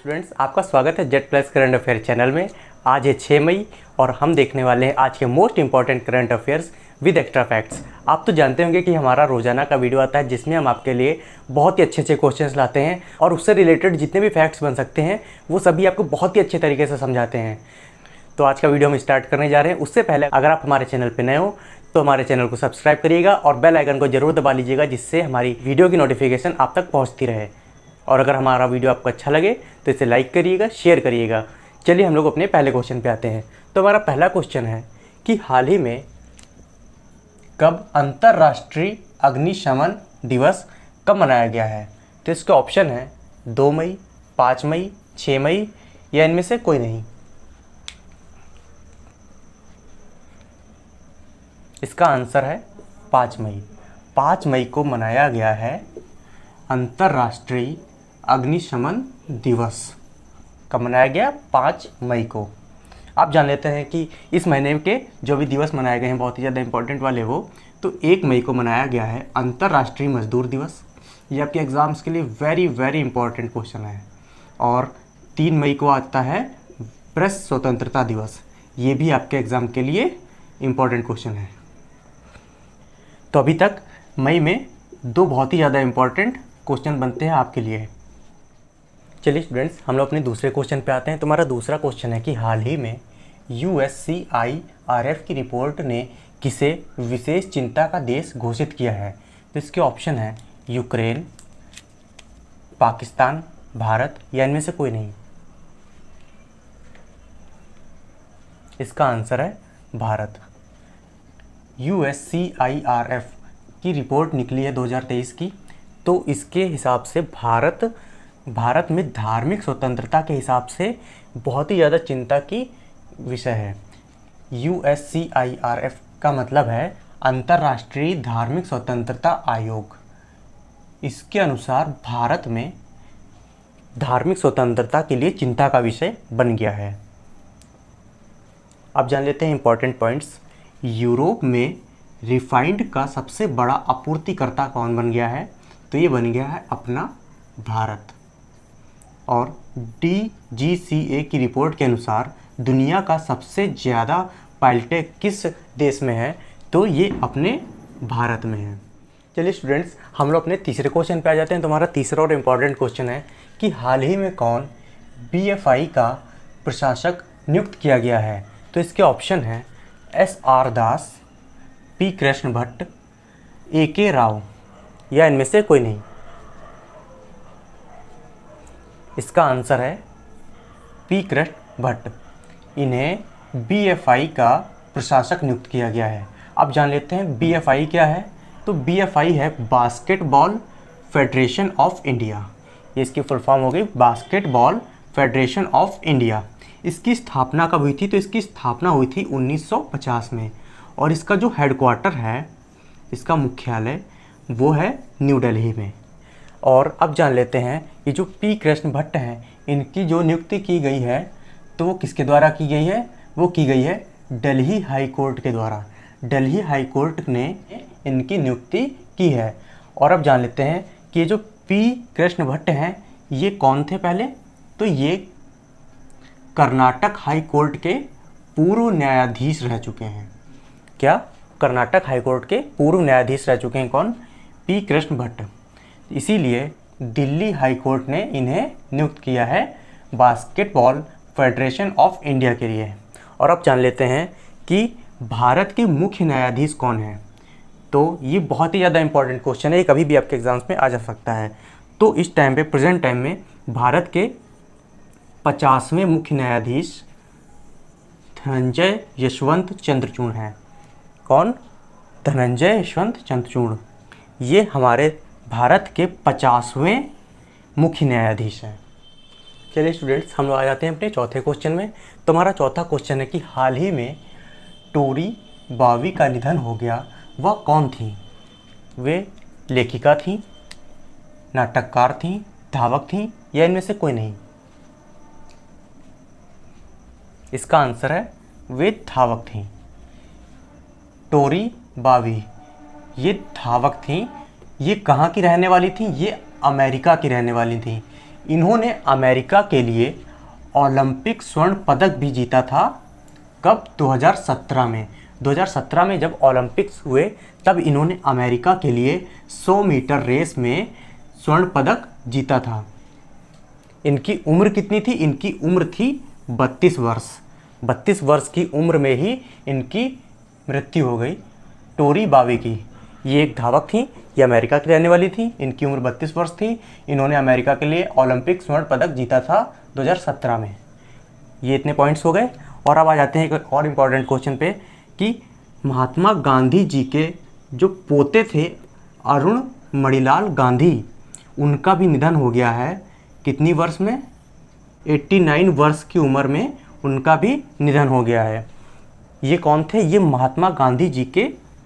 Students, आपका स्वागत है Z plus current affair channel में। आज है 6 मई और हम देखने वाले हैं आज के most important current affairs with extra facts. आप तो जानते होंगे कि हमारा रोजाना का वीडियो आता है जिसमें हम आपके लिए बहुत ही अच्छे क्वेश्चंस लाते हैं और उससे रिलेटेड जितने भी फैक्ट्स बन सकते हैं वो सभी आपको बहुत ही अच्छे तरीके से समझाते हैं। तो आज का वीडियो हम स्टार्ट करने जा रहे हैं। उससे पहले अगर आप हमारे चैनल पर नए हो तो हमारे चैनल को सब्सक्राइब करिएगा और बेल आइकन को जरूर दबा लीजिएगा, जिससे हमारी वीडियो की नोटिफिकेशन आप तक पहुँचती रहे। और अगर हमारा वीडियो आपको अच्छा लगे तो इसे लाइक करिएगा, शेयर करिएगा। चलिए हम लोग अपने पहले क्वेश्चन पे आते हैं। तो हमारा पहला क्वेश्चन है कि हाल ही में कब अंतर्राष्ट्रीय अग्निशमन दिवस कब मनाया गया है। तो इसके ऑप्शन है 2 मई, 5 मई, 6 मई या इनमें से कोई नहीं। इसका आंसर है 5 मई। 5 मई को मनाया गया है अंतर्राष्ट्रीय अग्निशमन दिवस। कब मनाया गया? 5 मई को। आप जान लेते हैं कि इस महीने के जो भी दिवस मनाए गए हैं बहुत ही ज़्यादा इंपॉर्टेंट वाले वो, तो 1 मई को मनाया गया है अंतर्राष्ट्रीय मजदूर दिवस। ये आपके एग्ज़ाम्स के लिए वेरी वेरी इंपॉर्टेंट क्वेश्चन है। और 3 मई को आता है प्रेस स्वतंत्रता दिवस। ये भी आपके एग्ज़ाम के लिए इम्पॉर्टेंट क्वेश्चन है। तो अभी तक मई में 2 बहुत ही ज़्यादा इंपॉर्टेंट क्वेश्चन बनते हैं आपके लिए। चलिए स्टूडेंट्स, हम लोग अपने दूसरे क्वेश्चन पे आते हैं। तुम्हारा दूसरा क्वेश्चन है कि हाल ही में USCIRF की रिपोर्ट ने किसे विशेष चिंता का देश घोषित किया है। तो इसके ऑप्शन है यूक्रेन, पाकिस्तान, भारत या इनमें से कोई नहीं। इसका आंसर है भारत। USCIRF की रिपोर्ट निकली है 2023 की। तो इसके हिसाब से भारत में धार्मिक स्वतंत्रता के हिसाब से बहुत ही ज़्यादा चिंता की विषय है। USCIRF का मतलब है अंतर्राष्ट्रीय धार्मिक स्वतंत्रता आयोग। इसके अनुसार भारत में धार्मिक स्वतंत्रता के लिए चिंता का विषय बन गया है। अब जान लेते हैं इंपॉर्टेंट पॉइंट्स। यूरोप में रिफाइंड का सबसे बड़ा आपूर्तिकर्ता कौन बन गया है। तो ये बन गया है अपना भारत। और DGCA की रिपोर्ट के अनुसार दुनिया का सबसे ज़्यादा पायलटें किस देश में है। तो ये अपने भारत में है। चलिए स्टूडेंट्स, हम लोग अपने तीसरे क्वेश्चन पे आ जाते हैं। तुम्हारा तीसरा और इम्पॉर्टेंट क्वेश्चन है कि हाल ही में कौन BFI का प्रशासक नियुक्त किया गया है। तो इसके ऑप्शन है SR दास, P कृष्ण भट्ट, AK राव या इनमें से कोई नहीं। इसका आंसर है P कृष्ण भट्ट। इन्हें BFI का प्रशासक नियुक्त किया गया है। अब जान लेते हैं BFI क्या है। तो BFI है बास्केटबॉल फेडरेशन ऑफ इंडिया। ये इसकी फुल फॉर्म हो गई बास्केटबॉल फेडरेशन ऑफ इंडिया। इसकी स्थापना कब हुई थी। तो इसकी स्थापना हुई थी 1950 में। और इसका जो हेडक्वार्टर है, इसका मुख्यालय वो है न्यू दिल्ली में। और अब जान लेते हैं ये जो P कृष्ण भट्ट हैं, इनकी जो नियुक्ति की गई है तो वो किसके द्वारा की गई है। वो की गई है दिल्ली हाई कोर्ट के द्वारा। दिल्ली हाई कोर्ट ने इनकी नियुक्ति की है। और अब जान लेते हैं कि ये जो P कृष्ण भट्ट हैं ये कौन थे पहले। तो ये कर्नाटक हाई कोर्ट के पूर्व न्यायाधीश रह चुके हैं। क्या? कर्नाटक हाई कोर्ट के पूर्व न्यायाधीश रह चुके हैं कौन? P कृष्ण भट्ट। इसीलिए दिल्ली हाई कोर्ट ने इन्हें नियुक्त किया है बास्केटबॉल फेडरेशन ऑफ इंडिया के लिए। और अब जान लेते हैं कि भारत के मुख्य न्यायाधीश कौन हैं। तो ये बहुत ही ज़्यादा इंपॉर्टेंट क्वेश्चन है, ये कभी भी आपके एग्जाम्स में आ जा सकता है। तो इस टाइम पे प्रेजेंट टाइम में भारत के 50वें मुख्य न्यायाधीश धनंजय यशवंत चंद्रचूड़ हैं। कौन? धनंजय यशवंत चंद्रचूड़। ये हमारे भारत के 50वें मुख्य न्यायाधीश हैं। चलिए स्टूडेंट्स, हम लोग आ जाते हैं अपने चौथे क्वेश्चन में। तुम्हारा चौथा क्वेश्चन है कि हाल ही में टोरी बावी का निधन हो गया, वह कौन थी। वे लेखिका थी, नाटककार थी, धावक थी या इनमें से कोई नहीं। इसका आंसर है वे धावक थी। टोरी बावी ये धावक थी। ये कहाँ की रहने वाली थी। ये अमेरिका की रहने वाली थी। इन्होंने अमेरिका के लिए ओलंपिक स्वर्ण पदक भी जीता था। कब? 2017 में। 2017 में जब ओलंपिक्स हुए तब इन्होंने अमेरिका के लिए 100 मीटर रेस में स्वर्ण पदक जीता था। इनकी उम्र कितनी थी? इनकी उम्र थी 32 वर्ष। 32 वर्ष की उम्र में ही इनकी मृत्यु हो गई। टोरी बावे की, ये एक धावक थी, ये अमेरिका की रहने वाली थी, इनकी उम्र 32 वर्ष थी। इन्होंने अमेरिका के लिए ओलंपिक स्वर्ण पदक जीता था 2017 में। ये इतने पॉइंट्स हो गए। और अब आ जाते हैं एक और इम्पॉर्टेंट क्वेश्चन पे कि महात्मा गांधी जी के जो पोते थे अरुण मणिलाल गांधी, उनका भी निधन हो गया है। कितनी वर्ष में? 89 वर्ष की उम्र में उनका भी निधन हो गया है। ये कौन थे? ये महात्मा गांधी जी के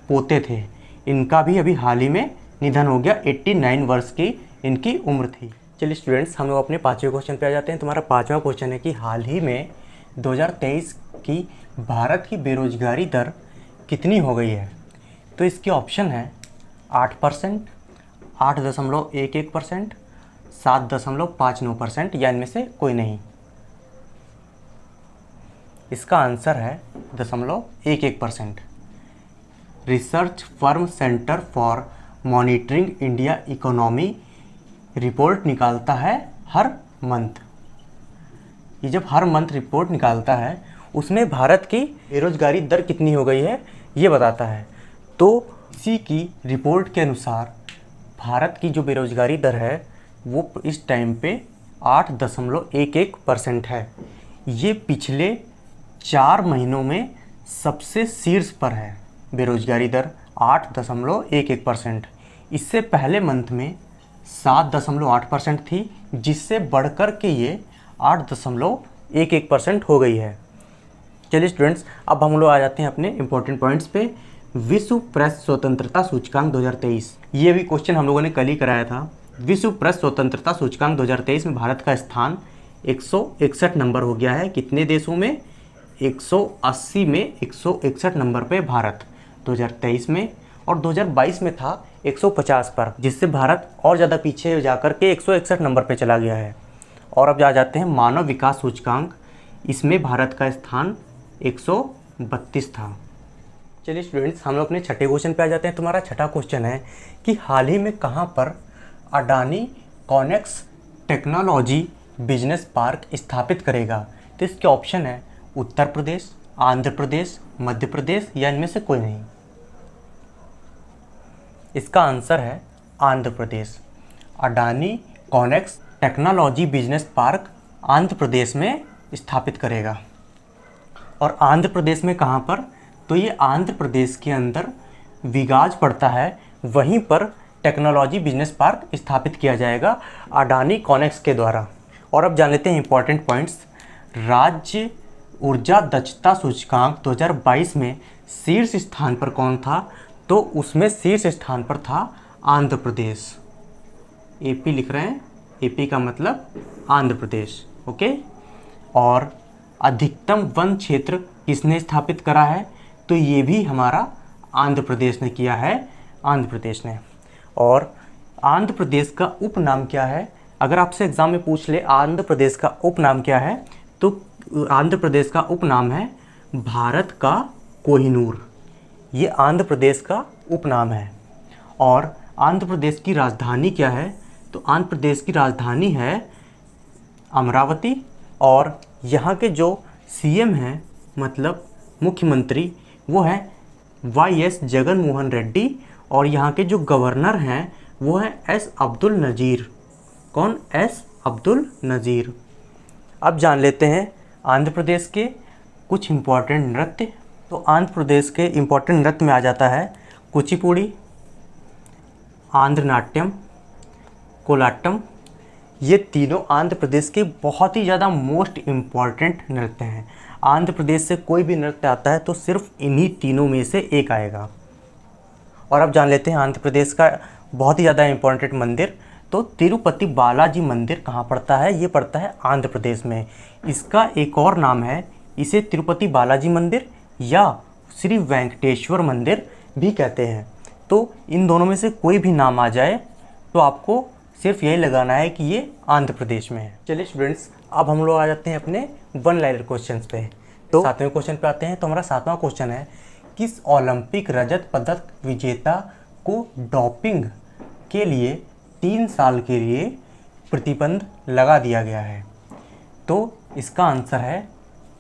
पोते थे। इनका भी अभी हाल ही में निधन हो गया। 89 वर्ष की इनकी उम्र थी। चलिए स्टूडेंट्स, हम लोग अपने पाँचवें क्वेश्चन पे आ जाते हैं। तुम्हारा पाँचवा क्वेश्चन है कि हाल ही में 2023 की भारत की बेरोजगारी दर कितनी हो गई है? तो इसके ऑप्शन है 8%, 8.11%, 7.59% या इनमें से कोई नहीं। इसका आंसर है 0.11%। Research firm centre for monitoring India economy report निकालता है हर मंथ। ये जब हर मंथ रिपोर्ट निकालता है उसमें भारत की बेरोजगारी दर कितनी हो गई है ये बताता है। तो इसी की रिपोर्ट के अनुसार भारत की जो बेरोजगारी दर है वो इस टाइम पे 8.11% है। ये पिछले 4 महीनों में सबसे शीर्ष पर है बेरोजगारी दर 8.11%। इससे पहले मंथ में 7.8% थी, जिससे बढ़कर के ये 8.11% हो गई है। चलिए स्टूडेंट्स, अब हम लोग आ जाते हैं अपने इंपॉर्टेंट पॉइंट्स पे। विश्व प्रेस स्वतंत्रता सूचकांक 2023, ये भी क्वेश्चन हम लोगों ने कल ही कराया था। विश्व प्रेस स्वतंत्रता सूचकांक 2023 में भारत का स्थान 161 नंबर हो गया है। कितने देशों में? 180 में 161 नंबर पे भारत 2023 में, और 2022 में था 150 पर, जिससे भारत और ज़्यादा पीछे जाकर के 161 नंबर पे चला गया है। और अब जा जाते हैं मानव विकास सूचकांक, इसमें भारत का स्थान 132 था। चलिए स्टूडेंट्स, हम लोग अपने छठे क्वेश्चन पे आ जाते हैं। तुम्हारा छठा क्वेश्चन है कि हाल ही में कहाँ पर Adani Connex technology business park स्थापित करेगा? तो इसके ऑप्शन है उत्तर प्रदेश, आंध्र प्रदेश, मध्य प्रदेश या इनमें से कोई नहीं। इसका आंसर है Andhra Pradesh. Adani Connex technology business park Andhra Pradesh में स्थापित करेगा। और आंध्र प्रदेश में कहाँ पर? तो ये आंध्र प्रदेश के अंदर विगाज पड़ता है, वहीं पर टेक्नोलॉजी बिजनेस पार्क स्थापित किया जाएगा अडानी कॉनेक्स के द्वारा। और अब जान लेते हैं इंपॉर्टेंट पॉइंट्स। राज्य ऊर्जा दक्षता सूचकांक 2022 में शीर्ष स्थान पर कौन था? तो उसमें शीर्ष स्थान पर था आंध्र प्रदेश। एपी लिख रहे हैं, एपी का मतलब आंध्र प्रदेश, ओके। और अधिकतम वन क्षेत्र किसने स्थापित करा है? तो ये भी हमारा आंध्र प्रदेश ने किया है, आंध्र प्रदेश ने। और आंध्र प्रदेश का उपनाम क्या है? अगर आपसे एग्जाम में पूछ ले आंध्र प्रदेश का उपनाम क्या है, तो आंध्र प्रदेश का उपनाम है भारत का कोहिनूर। ये आंध्र प्रदेश का उपनाम है। और आंध्र प्रदेश की राजधानी क्या है? तो आंध्र प्रदेश की राजधानी है अमरावती। और यहाँ के जो सीएम हैं, मतलब मुख्यमंत्री, वो है वाईएस जगन मोहन रेड्डी। और यहाँ के जो गवर्नर हैं वो है एस अब्दुल नज़ीर। कौन? एस अब्दुल नज़ीर। अब जान लेते हैं आंध्र प्रदेश के कुछ इम्पॉर्टेंट नृत्य। तो आंध्र प्रदेश के इम्पॉर्टेंट नृत्य में आ जाता है कुचिपुड़ी, आंध्र नाट्यम, कोलाट्टम। ये तीनों आंध्र प्रदेश के बहुत ही ज़्यादा मोस्ट इम्पॉर्टेंट नृत्य हैं। आंध्र प्रदेश से कोई भी नृत्य आता है तो सिर्फ इन्हीं तीनों में से एक आएगा। और अब जान लेते हैं आंध्र प्रदेश का बहुत ही ज़्यादा इम्पॉर्टेंट मंदिर। तो तिरुपति बालाजी मंदिर कहाँ पड़ता है? ये पड़ता है आंध्र प्रदेश में। इसका एक और नाम है, इसे तिरुपति बालाजी मंदिर या श्री वेंकटेश्वर मंदिर भी कहते हैं। तो इन दोनों में से कोई भी नाम आ जाए तो आपको सिर्फ यही लगाना है कि ये आंध्र प्रदेश में है। चलिए स्टूडेंट्स, अब हम लोग आ जाते हैं अपने वन लाइनर क्वेश्चन पे। तो 7वें क्वेश्चन पे आते हैं। तो हमारा 7वां क्वेश्चन है, किस ओलंपिक रजत पदक विजेता को डोपिंग के लिए 3 साल के लिए प्रतिबंध लगा दिया गया है? तो इसका आंसर है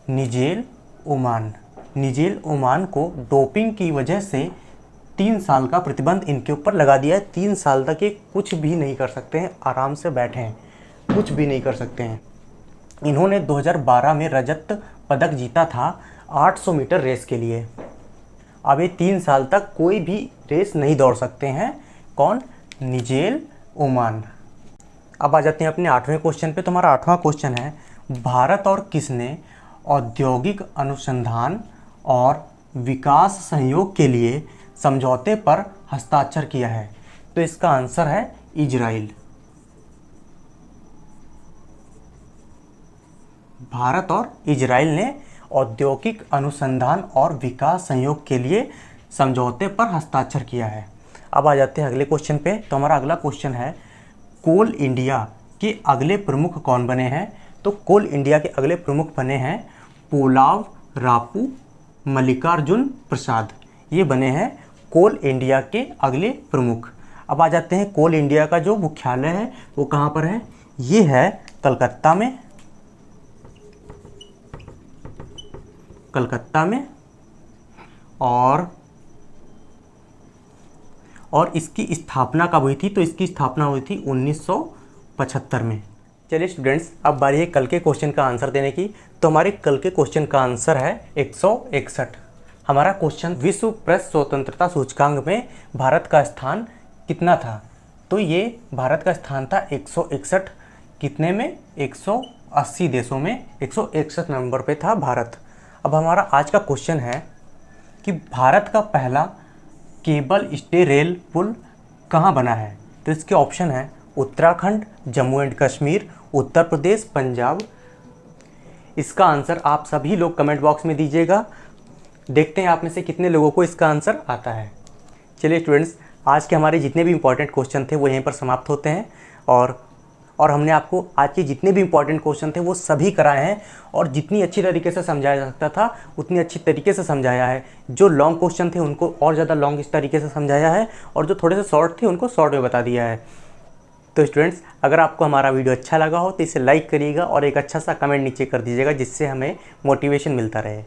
निजेल ओमान। निजेल ओमान को डोपिंग की वजह से 3 साल का प्रतिबंध इनके ऊपर लगा दिया है। 3 साल तक ये कुछ भी नहीं कर सकते हैं, आराम से बैठे हैं, कुछ भी नहीं कर सकते हैं। इन्होंने 2012 में रजत पदक जीता था 800 मीटर रेस के लिए। अब ये 3 साल तक कोई भी रेस नहीं दौड़ सकते हैं। कौन? निजेल ओमान। अब आ जाते हैं अपने 8वें क्वेश्चन पे। तो हमारा 8वां क्वेश्चन है, भारत और किसने औद्योगिक अनुसंधान और विकास सहयोग के लिए समझौते पर हस्ताक्षर किया है? तो इसका आंसर है इजराइल। भारत और इजराइल ने औद्योगिक अनुसंधान और विकास सहयोग के लिए समझौते पर हस्ताक्षर किया है। अब आ जाते हैं अगले क्वेश्चन पे। तो हमारा अगला क्वेश्चन है, कोल इंडिया के अगले प्रमुख कौन बने हैं? तो कोल इंडिया के अगले प्रमुख बने हैं पोलाव रापू मल्लिकार्जुन प्रसाद। ये बने हैं कोल इंडिया के अगले प्रमुख। अब आ जाते हैं, कोल इंडिया का जो मुख्यालय है वो कहाँ पर है? ये है कलकत्ता में। कलकत्ता में। और इसकी स्थापना कब हुई थी? तो इसकी स्थापना हुई थी 1975 में। चलिए स्टूडेंट्स, अब बारी है कल के क्वेश्चन का आंसर देने की। तो हमारे कल के क्वेश्चन का आंसर है 161। हमारा क्वेश्चन, विश्व प्रेस स्वतंत्रता सूचकांक में भारत का स्थान कितना था? तो ये भारत का स्थान था 161। कितने में? 180 देशों में 161 नंबर पे था भारत। अब हमारा आज का क्वेश्चन है कि भारत का पहला केबल स्टे रेल पुल कहाँ बना है? तो इसके ऑप्शन है उत्तराखंड, जम्मू एंड कश्मीर, उत्तर प्रदेश, पंजाब। इसका आंसर आप सभी लोग कमेंट बॉक्स में दीजिएगा। देखते हैं आप में से कितने लोगों को इसका आंसर आता है। चलिए स्टूडेंट्स, आज के हमारे जितने भी इंपॉर्टेंट क्वेश्चन थे वो यहीं पर समाप्त होते हैं। और हमने आपको आज के जितने भी इंपॉर्टेंट क्वेश्चन थे वो सभी कराए हैं, और जितनी अच्छी तरीके से समझाया जा सकता था उतनी अच्छी तरीके से समझाया है। जो लॉन्ग क्वेश्चन थे उनको और ज़्यादा लॉन्ग इस तरीके से समझाया है, और जो थोड़े से शॉर्ट थे उनको शॉर्ट में बता दिया है। तो स्टूडेंट्स, अगर आपको हमारा वीडियो अच्छा लगा हो तो इसे लाइक करिएगा और एक अच्छा सा कमेंट नीचे कर दीजिएगा, जिससे हमें मोटिवेशन मिलता रहे।